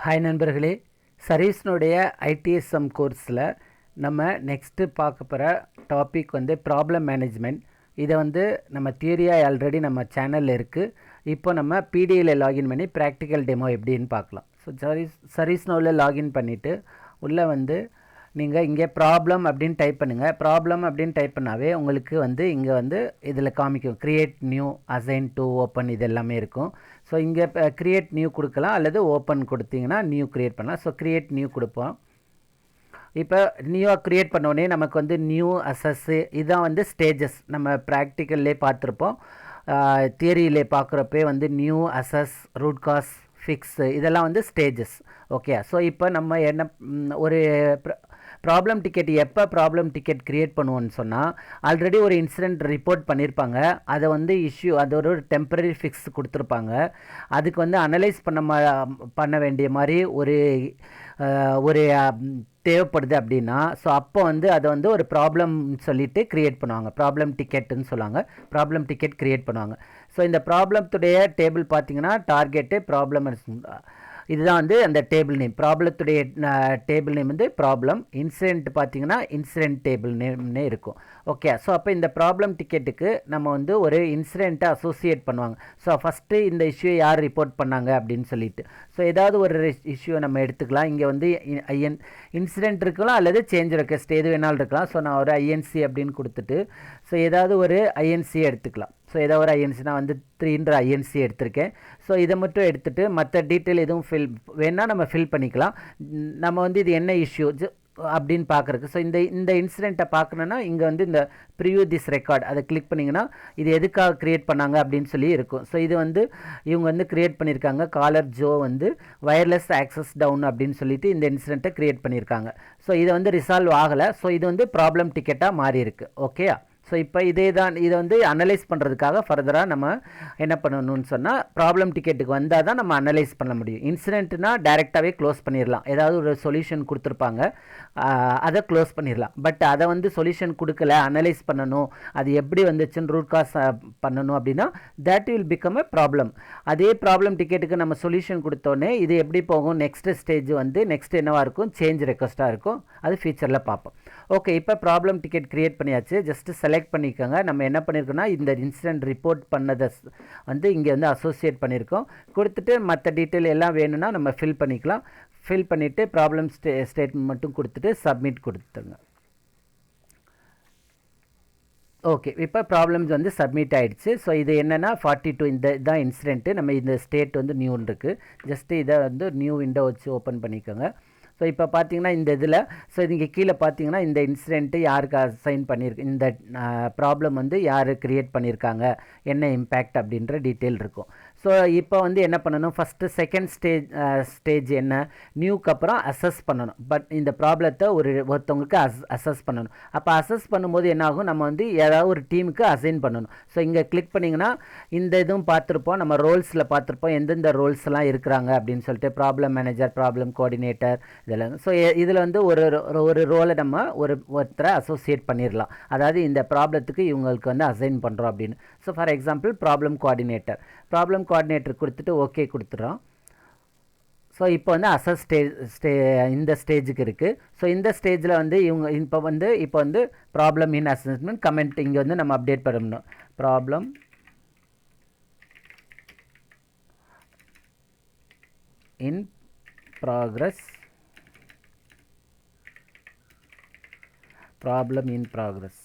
Hi நண்பர்களே, சர்வீஸ்னுடைய ஐடிஎஸ்எம் கோர்ஸில் நம்ம நெக்ஸ்ட்டு பார்க்க போகிற டாபிக் வந்து ப்ராப்ளம் மேனேஜ்மெண்ட். இதை வந்து நம்ம தியரியாக ஆல்ரெடி நம்ம சேனலில் இருக்குது. இப்போ நம்ம பிடியில் லாகின் பண்ணி ப்ராக்டிக்கல் டெமோ எப்படின்னு பார்க்கலாம். ஸோ சர்வீஸ் நோவில் லாகின் பண்ணிவிட்டு உள்ளே வந்து நீங்கள் இங்கே ப்ராப்ளம் அப்படின்னு டைப் பண்ணுங்கள். ப்ராப்ளம் அப்படின்னு டைப் பண்ணாவே உங்களுக்கு வந்து இங்கே வந்து இதில் காமிக்கும் create new, assign to, open, இது எல்லாமே இருக்கும். ஸோ இங்கே க்ரியேட் நியூ கொடுக்கலாம் அல்லது ஓப்பன் கொடுத்தீங்கன்னா நியூ க்ரியேட் பண்ணலாம். ஸோ க்ரியேட் நியூ கொடுப்போம். இப்போ நியூவாக க்ரியேட் பண்ணோடனே நமக்கு வந்து நியூ அசஸ்ஸு இதுதான் வந்து ஸ்டேஜஸ். நம்ம ப்ராக்டிக்கல்லே பார்த்துருப்போம், தியரியிலே பார்க்குறப்பே வந்து new, assess, root cause, fix இதெல்லாம் வந்து ஸ்டேஜஸ். ஓகே, ஸோ இப்போ நம்ம என்ன ஒரு ப்ராப்ளம் டிக்கெட் எப்போ ப்ராப்ளம் டிக்கெட் க்ரியேட் பண்ணுவோன்னு சொன்னால், ஆல்ரெடி ஒரு இன்சிடெண்ட் ரிப்போர்ட் பண்ணியிருப்பாங்க, அதை வந்து இஷ்யூ அது ஒரு டெம்பரரி ஃபிக்ஸ் கொடுத்துருப்பாங்க. அதுக்கு வந்து அனலைஸ் பண்ண வேண்டிய மாதிரி ஒரு தேவைப்படுது அப்படின்னா, ஸோ அப்போ வந்து அதை வந்து ஒரு ப்ராப்ளம் சொல்லிட்டு க்ரியேட் பண்ணுவாங்க. ப்ராப்ளம் டிக்கெட்டுன்னு சொல்லுவாங்க. ப்ராப்ளம் டிக்கெட் க்ரியேட் பண்ணுவாங்க. ஸோ இந்த ப்ராப்ளத்துடைய டேபிள் பார்த்தீங்கன்னா டார்கெட்டு ப்ராப்ளம், இதுதான் வந்து அந்த டேபிள் நேம். ப்ராப்ளத்துடைய டேபிள் நேம் வந்து ப்ராப்ளம். இன்சிடென்ட் பார்த்தீங்கன்னா இன்சிடென்ட் டேபிள் நேம்னே இருக்கும். ஓகே, ஸோ அப்போ இந்த ப்ராப்ளம் டிக்கெட்டுக்கு நம்ம வந்து ஒரு இன்சிடென்ட்டை அசோசியேட் பண்ணுவாங்க. ஸோ ஃபஸ்ட்டு இந்த இஷ்யூ யார் ரிப்போர்ட் பண்ணாங்க அப்படின்னு சொல்லிட்டு, ஸோ ஏதாவது ஒரு இஷ்யூவை நம்ம எடுத்துக்கலாம். இங்கே வந்து இன்சிடென்ட் இருக்கலாம் அல்லது சேஞ்ச் ரெக்வெஸ்ட் எது வேணாலும் இருக்கலாம். ஸோ நான் ஒரு ஐஎன்சி அப்படின்னு கொடுத்துட்டு, ஸோ ஏதாவது ஒரு ஐஎன்சி எடுத்துக்கலாம். ஸோ ஏதாவது ஒரு ஐஎன்சி, நான் வந்து 3 ஐஎன்சி எடுத்திருக்கேன். ஸோ இதை மட்டும் எடுத்துகிட்டு மற்ற டீட்டெயில் எதுவும் வேணால் நம்ம ஃபில் பண்ணிக்கலாம். நம்ம வந்து இது என்ன இஷ்யூ அப்படின்னு பார்க்குறக்கு, ஸோ இந்த இன்சிடெண்ட்டை பார்க்கணுன்னா இங்கே வந்து இந்த ப்ரிவ்யூ திஸ் ரெக்கார்ட் அதை கிளிக் பண்ணிங்கன்னா இது எதுக்காக க்ரியேட் பண்ணாங்க அப்படின்னு சொல்லி இருக்கும். ஸோ இது வந்து இவங்க வந்து க்ரியேட் பண்ணியிருக்காங்க. காலர் ஜோ வந்து வயர்லெஸ் ஆக்சஸ் டவுன் அப்படின்னு சொல்லிட்டு இந்த இன்சிடெண்ட்டை க்ரியேட் பண்ணியிருக்காங்க. ஸோ இதை வந்து ரிசால்வ் ஆகலை. ஸோ இது வந்து ப்ராப்ளம் டிக்கெட்டாக மாறி இருக்குது. ஓகே, ஸோ இப்போ இதை வந்து அனலைஸ் பண்ணுறதுக்காக ஃபர்தராக நம்ம என்ன பண்ணணும்னு சொன்னால், ப்ராப்ளம் டிக்கெட்டுக்கு வந்தால் தான் நம்ம அனலைஸ் பண்ண முடியும். இன்சிடென்ட்னா டைரெக்டாகவே க்ளோஸ் பண்ணிடலாம். ஏதாவது ஒரு சொல்யூஷன் கொடுத்துருப்பாங்க, அதை க்ளோஸ் பண்ணிடலாம். பட் அதை வந்து சொல்யூஷன் கொடுக்கல, அனலைஸ் பண்ணணும், அது எப்படி வந்துச்சுன்னு ரூட் காஸ் பண்ணணும் அப்படின்னா that will become a problem. அதே ப்ராப்ளம் டிக்கெட்டுக்கு நம்ம சொல்யூஷன் கொடுத்தோன்னே இது எப்படி போகும், நெக்ஸ்ட் ஸ்டேஜ் வந்து நெக்ஸ்ட் என்னவாக இருக்கும், சேஞ்ச் ரெக்வஸ்ட்டாக இருக்கும். அது ஃபியூச்சரில் பார்ப்போம். ஓகே, இப்போ ப்ராப்ளம் டிக்கெட் க்ரியேட் பண்ணியாச்சு. ஜஸ்ட்டு செலக்ட் பண்ணிக்கோங்க. நம்ம என்ன பண்ணியிருக்கோம்னா இந்த இன்சிடென்ட் ரிப்போர்ட் பண்ணதை வந்து இங்கே வந்து அசோசியேட் பண்ணியிருக்கோம். கொடுத்துட்டு மற்ற டீட்டெயில் எல்லாம் வேணும்னா நம்ம ஃபில் பண்ணிக்கலாம். ஃபில் பண்ணிவிட்டு ப்ராப்ளம் ஸ்டேட்மெண்ட் மட்டும் கொடுத்துட்டு சப்மிட் கொடுத்துருங்க. ஓகே, இப்போ ப்ராப்ளம்ஸ் வந்து சப்மிட் ஆகிடுச்சு. ஸோ இது என்னென்னா 42 இதுதான் இன்சிடென்ட்டு. நம்ம இந்த ஸ்டேட் வந்து நியூன்னு இருக்குது. ஜஸ்ட்டு இதை வந்து நியூ விண்டோ வச்சு ஓப்பன் பண்ணிக்கோங்க. ஸோ இப்போ பார்த்தீங்கன்னா இந்த இதில், ஸோ இங்கே கீழே பார்த்தீங்கன்னா இந்த இன்சிடென்ட்டு யாருக்கு அசைன் பண்ணியிருக்கு, இந்த ப்ராப்ளம் வந்து யார் க்ரியேட் பண்ணியிருக்காங்க, என்ன இம்பேக்ட் அப்படின்ற டீட்டெயில் இருக்கும். ஸோ இப்போ வந்து என்ன பண்ணணும், ஃபஸ்ட்டு செகண்ட் ஸ்டேஜ் என்ன, நியூக்கு அப்புறம் அசஸ் பண்ணணும். பட் இந்த ப்ராப்ளத்தை ஒருத்தவங்களுக்கு அசஸ் பண்ணணும். அப்போ அசஸ் பண்ணும்போது என்ன ஆகும், நம்ம வந்து ஏதாவது ஒரு டீமுக்கு அசைன் பண்ணணும். ஸோ இங்கே கிளிக் பண்ணிங்கன்னா இந்த இதுவும் பார்த்துருப்போம், நம்ம ரோல்ஸில் பார்த்துருப்போம் எந்தெந்த ரோல்ஸ்லாம் இருக்கிறாங்க அப்படின்னு சொல்லிட்டு, ப்ராப்ளம் மேனேஜர், ப்ராப்ளம் கோஆர்டினேட்டர் இதெல்லாம். ஸோ இதில் வந்து ஒரு ரோலை நம்ம ஒருத்தரை அசோசியேட் பண்ணிடலாம். அதாவது இந்த ப்ராப்ளத்துக்கு இவங்களுக்கு வந்து அசைன் பண்ணுறோம் அப்படின்னு. So for example problem coordinator கொடுத்துட்டு ஓகே கொடுத்துறோம். ஸோ இப்போ வந்து அசஸ் இந்த ஸ்டேஜுக்கு இருக்குது. ஸோ இந்த ஸ்டேஜில் வந்து இவங்க இப்போ வந்து ப்ராப்ளம் இன் அசஸ்மெண்ட் கமெண்ட் இங்கே வந்து நம்ம அப்டேட் பண்ணணும். Problem in progress, problem in progress.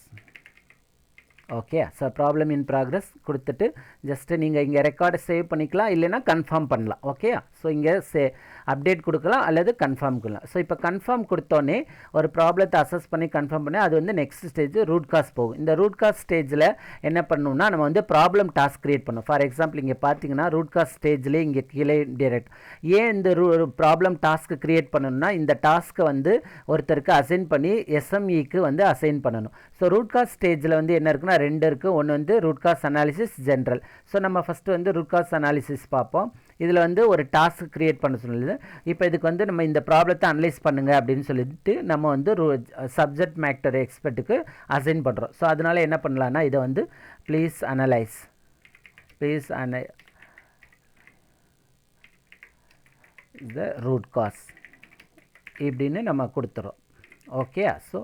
Okay, so problem in progress கொடுத்துட்டு ஜஸ்ட்டு நீங்கள் இங்கே ரெக்கார்டை சேவ் பண்ணிக்கலாம், இல்லைனா கன்ஃபார்ம் பண்ணலாம். ஓகே, ஸோ இங்கே அப்டேட் கொடுக்கலாம் அல்லது கன்ஃபார்ம் கொடுக்கலாம். ஸோ இப்போ கன்ஃபார்ம் கொடுத்தோன்னே ஒரு ப்ராப்ளத்தை அசஸ் பண்ணி கன்ஃபார்ம் பண்ணி அது வந்து நெக்ஸ்ட் ஸ்டேஜ் ரூட் காஸ் போகும். இந்த ரூட் காஸ் ஸ்டேஜில் என்ன பண்ணணும்னா நம்ம வந்து ப்ராப்ளம் டாஸ்க் க்ரியேட் பண்ணணும். ஃபார் எக்ஸாம்பிள் இங்கே பார்த்தீங்கன்னா ரூட் காஸ் ஸ்டேஜ்லேயே இங்கே கீழே டேரக்ட் ஏன் இந்த ப்ராப்ளம் டாஸ்க்கு க்ரியேட் பண்ணணும்னா இந்த டாஸ்க்கை வந்து ஒருத்தருக்கு அசைன் பண்ணி எஸ்எம்இக்கு வந்து அசைன் பண்ணணும். ஸோ ரூட் காஸ் ஸ்டேஜில் வந்து என்ன இருக்குன்னா 2 இருக்குது. ஒன்று வந்து root cause analysis, general. So நம்ம ஃபஸ்ட்டு வந்து ரூட் காஸ் அனாலிசிஸ் பார்ப்போம். இதில் வந்து ஒரு டாஸ்க் க்ரியேட் பண்ண சொல்லுது. இப்போ இதுக்கு வந்து நம்ம இந்த ப்ராப்ளத்தை அனலைஸ் பண்ணுங்கள் அப்படின்னு சொல்லிட்டு நம்ம வந்து சப்ஜெக்ட் மேட்டர் எக்ஸ்பர்ட்டுக்கு அசைன் பண்ணுறோம். ஸோ அதனால் என்ன பண்ணலான்னா இதை வந்து ப்ளீஸ் the root cause இப்படின்னு நம்ம கொடுத்துறோம். Okay, so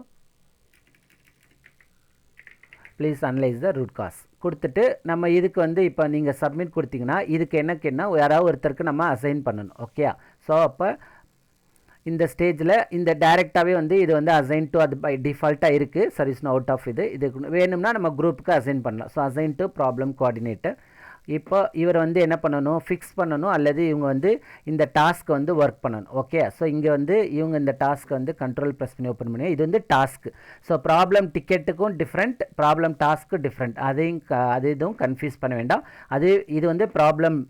please analyse the root cause கொடுத்துட்டு நம்ம இதுக்கு வந்து இப்போ நீங்கள் சப்மிட் கொடுத்தீங்கன்னா இதுக்கு என்னக்குன்னா யாராவது ஒருத்தருக்கு நம்ம அசைன் பண்ணணும். ஓகே, ஸோ அப்போ இந்த ஸ்டேஜில் இந்த டைரெக்டாகவே வந்து இது வந்து அசைன் டு அது பை டிஃபால்ட்டாக இருக்குது. சர்வீஸ் அவுட் ஆஃப் இது வேணும்னா நம்ம குரூப்புக்கு அசைன் பண்ணலாம். So assign to problem coordinator. இப்போ இவர் வந்து என்ன பண்ணணும், ஃபிக்ஸ் பண்ணணும் அல்லது இவங்க வந்து இந்த டாஸ்க்கு வந்து ஒர்க் பண்ணணும். ஓகே, ஸோ இங்கே வந்து இவங்க இந்த டாஸ்க்கை வந்து கண்ட்ரோல் ப்ரெஸ் பண்ணி ஓப்பன் பண்ணி இது வந்து டாஸ்க்கு. ஸோ ப்ராப்ளம் டிக்கெட்டுக்கும் டிஃப்ரெண்ட், ப்ராப்ளம் டாஸ்க்கு டிஃப்ரெண்ட். அது எதுவும் கன்ஃபியூஸ் பண்ண வேண்டாம். இது வந்து ப்ராப்ளம்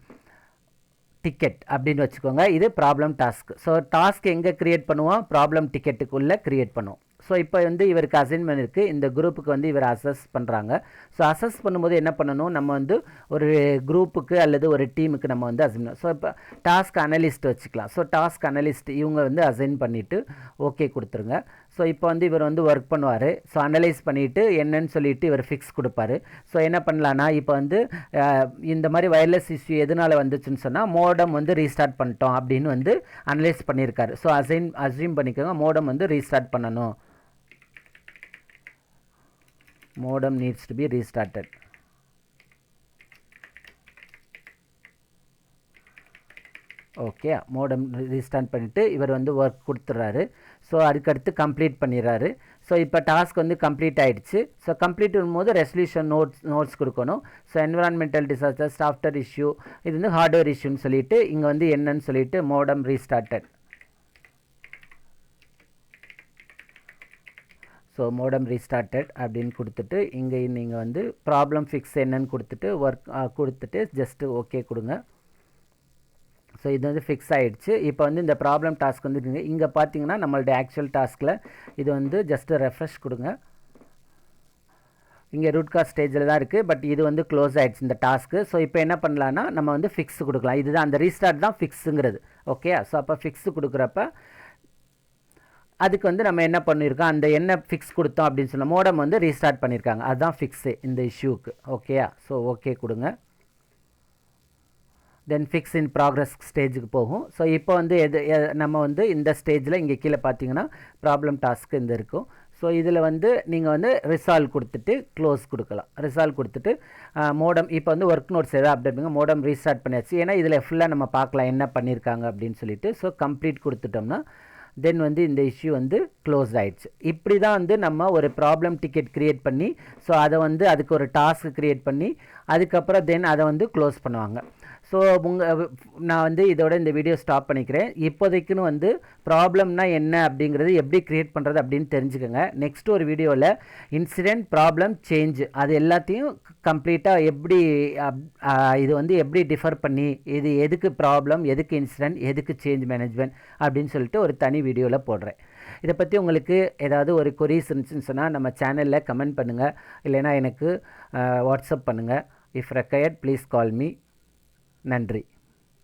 டிக்கெட் அப்படின்னு வச்சுக்கோங்க. இது ப்ராப்ளம் டாஸ்க். ஸோ டாஸ்க் எங்கே க்ரியேட் பண்ணுவோம், ப்ராப்ளம் டிக்கெட்டுக்குள்ளே க்ரியேட் பண்ணுவோம். ஸோ இப்போ வந்து இவருக்கு அசைன்மெண்ட் இருக்குது. இந்த குரூப்புக்கு வந்து இவர் அசஸ் பண்ணுறாங்க. ஸோ அசஸ் பண்ணும்போது என்ன பண்ணணும், நம்ம வந்து ஒரு குரூப்புக்கு அல்லது ஒரு டீமுக்கு நம்ம வந்து அசைன் பண்ணணும். ஸோ இப்போ டாஸ்க் அனலிஸ்ட் வச்சுக்கலாம். ஸோ டாஸ்க் அனலிஸ்ட் இவங்க வந்து அசைன் பண்ணிவிட்டு ஓகே கொடுத்துருங்க. ஸோ இப்போ வந்து இவர் வந்து ஒர்க் பண்ணுவார். ஸோ அனலைஸ் பண்ணிவிட்டு என்னன்னு சொல்லிவிட்டு இவர் ஃபிக்ஸ் கொடுப்பாரு. ஸோ என்ன பண்ணலான்னா இப்போ வந்து இந்த மாதிரி வயர்லெஸ் இஷ்யூ எதனால் வந்துச்சுன்னு சொன்னால் மோடம் வந்து ரீஸ்டார்ட் பண்ணிட்டோம் அப்படின்னு வந்து அனலைஸ் பண்ணியிருக்காரு. ஸோ அஸ்யூம் பண்ணிக்கோங்க மோடம் வந்து ரீஸ்டார்ட் பண்ணணும். modem needs to be restarted. Okay, modem restart பண்ணிவிட்டு இவர் வந்து ஒர்க் கொடுத்துட்றாரு. ஸோ அதுக்கடுத்து கம்ப்ளீட் பண்ணிடுறாரு. ஸோ இப்போ டாஸ்க் வந்து கம்ப்ளீட் ஆகிடுச்சு. ஸோ கம்ப்ளீட் பண்ணும்போது ரெசல்யூஷன் நோட்ஸ் கொடுக்கணும். So environmental disaster, software issue, இது வந்து ஹார்ட்வேர் இஷ்யூன்னு சொல்லிவிட்டு இங்கே வந்து என்னன்னு சொல்லிவிட்டு modem restarted. So modem restarted அப்படின்னு கொடுத்துட்டு இங்கே நீங்கள் வந்து ப்ராப்ளம் ஃபிக்ஸ் என்னன்னு கொடுத்துட்டு ஒர்க் கொடுத்துட்டு ஜஸ்ட்டு ஓகே கொடுங்க. ஸோ இது வந்து ஃபிக்ஸ் ஆகிடுச்சு. இப்போ வந்து இந்த ப்ராப்ளம் டாஸ்க் வந்து இங்கே பார்த்தீங்கன்னா நம்மளுடைய ஆக்சுவல் டாஸ்கில் இது வந்து ஜஸ்ட்டு ரெஃப்ரெஷ் கொடுங்க. இங்கே ரூட் காஸ் ஸ்டேஜில் தான் இருக்குது. பட் இது வந்து க்ளோஸ் ஆகிடுச்சு இந்த டாஸ்க்கு. ஸோ இப்போ என்ன பண்ணலான்னா நம்ம வந்து ஃபிக்ஸ் கொடுக்கலாம். இதுதான் அந்த ரீஸ்டார்ட் தான் ஃபிக்ஸுங்கிறது. ஓகே, ஸோ அப்போ ஃபிக்ஸ் கொடுக்குறப்ப அதுக்கு வந்து நம்ம என்ன பண்ணியிருக்கோம், அந்த என்ன ஃபிக்ஸ் கொடுத்தோம் அப்படின்னு சொன்னால் மோடம் வந்து ரீஸ்டார்ட் பண்ணியிருக்காங்க. அதுதான் ஃபிக்ஸு இந்த இஷ்யூக்கு. ஓகேயா, ஸோ ஓகே கொடுங்க. தென் ஃபிக்ஸ் இன் ப்ராக்ரஸ் ஸ்டேஜுக்கு போகும். ஸோ இப்போ வந்து நம்ம வந்து இந்த ஸ்டேஜில் இங்கே கீழே பார்த்தீங்கன்னா ப்ராப்ளம் டாஸ்க்கு இந்த இருக்கும். ஸோ இதில் வந்து நீங்கள் வந்து ரிசால்வ் கொடுத்துட்டு க்ளோஸ் கொடுக்கலாம். ரிசால்வ் கொடுத்துட்டு மோடம் இப்போ வந்து ஒர்க் நோட்ஸ் எதாவது அப்டேட் பண்ணுங்க. மோடம் ரீஸ்டார்ட் பண்ணியாச்சு. ஏன்னா இதில் ஃபுல்லாக நம்ம பார்க்கலாம் என்ன பண்ணியிருக்காங்க அப்படின்னு சொல்லிட்டு. ஸோ கம்ப்ளீட் கொடுத்துட்டோம்னா தென் வந்து இந்த இஷ்யூ வந்து க்ளோஸ் ஆகிடுச்சு. இப்படி தான் வந்து நம்ம ஒரு ப்ராப்ளம் டிக்கெட் க்ரியேட் பண்ணி ஸோ அதை வந்து அதுக்கு ஒரு டாஸ்க் க்ரியேட் பண்ணி அதுக்கப்புறம் தென் அதை வந்து க்ளோஸ் பண்ணுவாங்க. ஸோ நான் வந்து இதோட இந்த வீடியோ ஸ்டாப் பண்ணிக்கிறேன். இப்போதைக்குன்னு வந்து ப்ராப்ளம்னா என்ன அப்படிங்கிறது எப்படி க்ரியேட் பண்ணுறது அப்படின்னு தெரிஞ்சுக்கோங்க. நெக்ஸ்ட் ஒரு வீடியோவில் இன்சிடென்ட், ப்ராப்ளம், சேஞ்ச் அது எல்லாத்தையும் கம்ப்ளீட்டாக எப்படி இது வந்து எப்படி டிஃபர் பண்ணி இது எதுக்கு ப்ராப்ளம், எதுக்கு இன்சிடென்ட், எதுக்கு சேஞ்ச் மேனேஜ்மெண்ட் அப்படின்னு சொல்லிட்டு ஒரு தனி வீடியோவில் போடுறேன். இதை பற்றி உங்களுக்கு ஏதாவது ஒரு கொரீஸ் இருந்துச்சுன்னு சொன்னால் நம்ம சேனலில் கமெண்ட் பண்ணுங்கள். இல்லைனா எனக்கு வாட்ஸ்அப் பண்ணுங்கள். If required please call me. நன்றி.